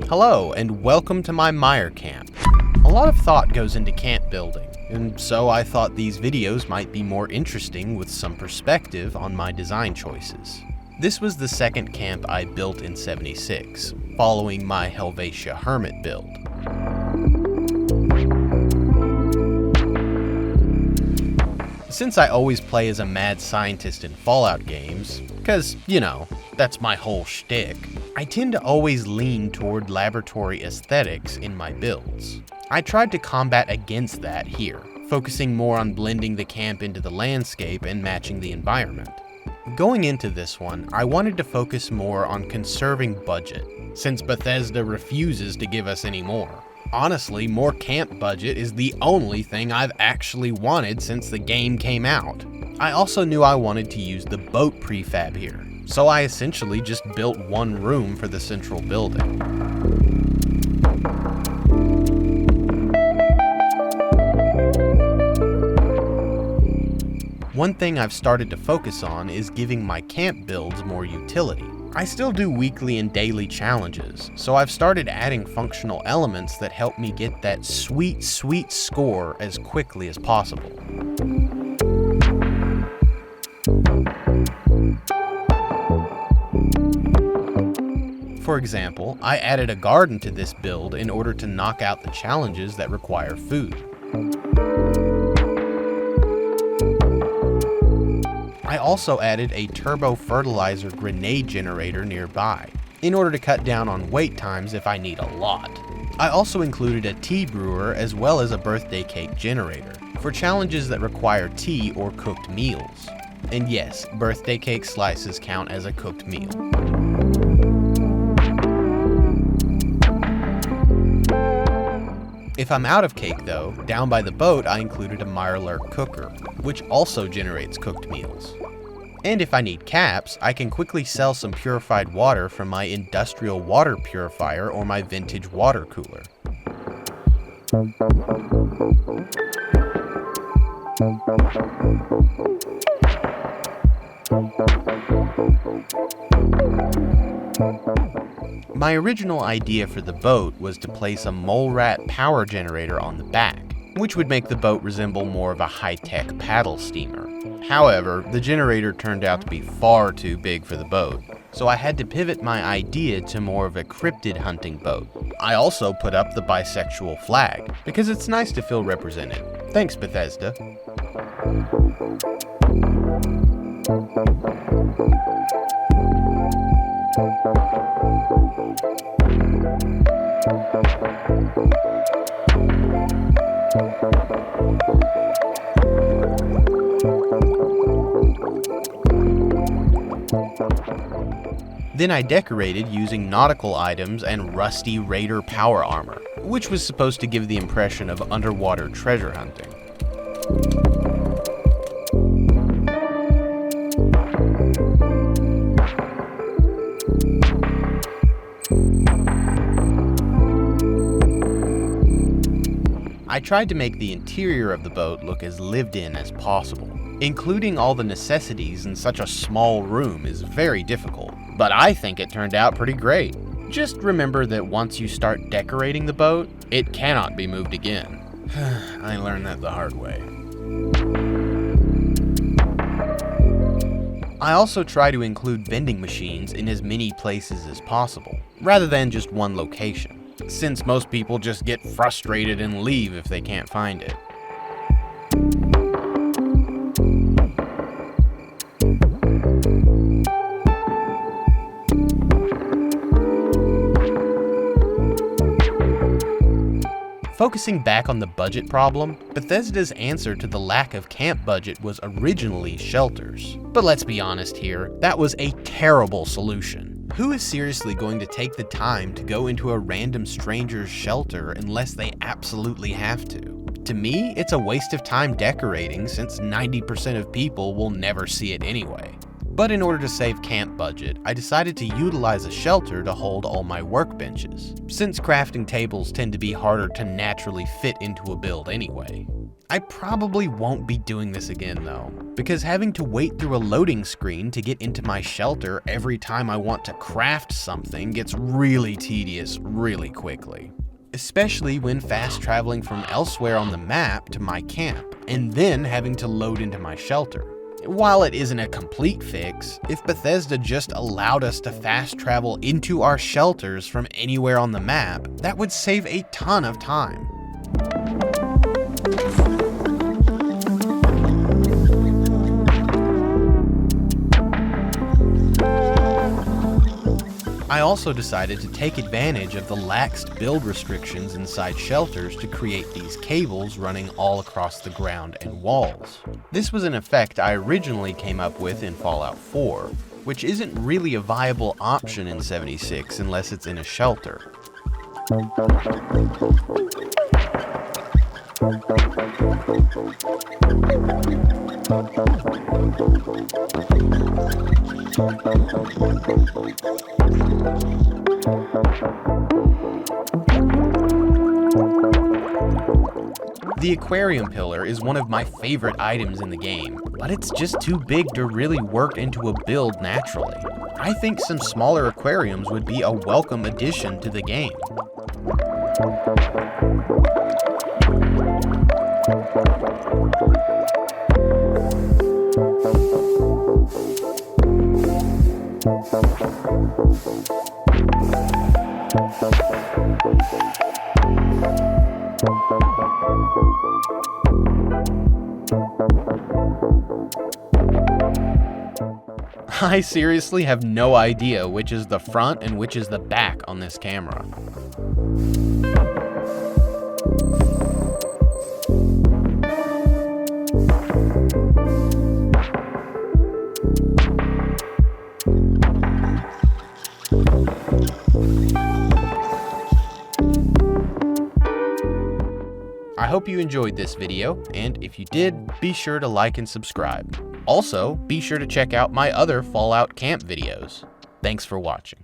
Hello, and welcome to my Mire camp. A lot of thought goes into camp building, and so I thought these videos might be more interesting with some perspective on my design choices. This was the second camp I built in 76, following my Helvetia Hermit build. Since I always play as a mad scientist in Fallout games, cause, you know, that's my whole shtick, I tend to always lean toward laboratory aesthetics in my builds. I tried to combat against that here, focusing more on blending the camp into the landscape and matching the environment. Going into this one, I wanted to focus more on conserving budget, since Bethesda refuses to give us any more. Honestly, more camp budget is the only thing I've actually wanted since the game came out. I also knew I wanted to use the boat prefab here, so I essentially just built one room for the central building. One thing I've started to focus on is giving my camp builds more utility. I still do weekly and daily challenges, so I've started adding functional elements that help me get that sweet score as quickly as possible. For example, I added a garden to this build in order to knock out the challenges that require food. I also added a turbo fertilizer grenade generator nearby, in order to cut down on wait times if I need a lot. I also included a tea brewer as well as a birthday cake generator, for challenges that require tea or cooked meals. And yes, birthday cake slices count as a cooked meal. If I'm out of cake though, down by the boat I included a Mire cooker, which also generates cooked meals. And if I need caps, I can quickly sell some purified water from my industrial water purifier or my vintage water cooler. My original idea for the boat was to place a mole rat power generator on the back, which would make the boat resemble more of a high-tech paddle steamer. However, the generator turned out to be far too big for the boat, so I had to pivot my idea to more of a cryptid hunting boat. I also put up the bisexual flag, because it's nice to feel represented. Thanks, Bethesda. Then I decorated using nautical items and rusty raider power armor, which was supposed to give the impression of underwater treasure hunting. I tried to make the interior of the boat look as lived in as possible. Including all the necessities in such a small room is very difficult, but I think it turned out pretty great. Just remember that once you start decorating the boat, it cannot be moved again. I learned that the hard way. I also try to include vending machines in as many places as possible, rather than just one location, since most people just get frustrated and leave if they can't find it. Focusing back on the budget problem, Bethesda's answer to the lack of camp budget was originally shelters. But let's be honest here, that was a terrible solution. Who is seriously going to take the time to go into a random stranger's shelter unless they absolutely have to? To me, it's a waste of time decorating since 90% of people will never see it anyway. But in order to save camp budget, I decided to utilize a shelter to hold all my workbenches, since crafting tables tend to be harder to naturally fit into a build anyway. I probably won't be doing this again though, because having to wait through a loading screen to get into my shelter every time I want to craft something gets really tedious really quickly. Especially when fast traveling from elsewhere on the map to my camp, and then having to load into my shelter. While it isn't a complete fix, if Bethesda just allowed us to fast travel into our shelters from anywhere on the map, that would save a ton of time. I also decided to take advantage of the laxed build restrictions inside shelters to create these cables running all across the ground and walls. This was an effect I originally came up with in Fallout 4, which isn't really a viable option in 76 unless it's in a shelter. The aquarium pillar is one of my favorite items in the game, but it's just too big to really work into a build naturally. I think some smaller aquariums would be a welcome addition to the game. I seriously have no idea which is the front and which is the back on this camera. I hope you enjoyed this video, and if you did, be sure to like and subscribe. Also, be sure to check out my other Fallout Camp videos. Thanks for watching.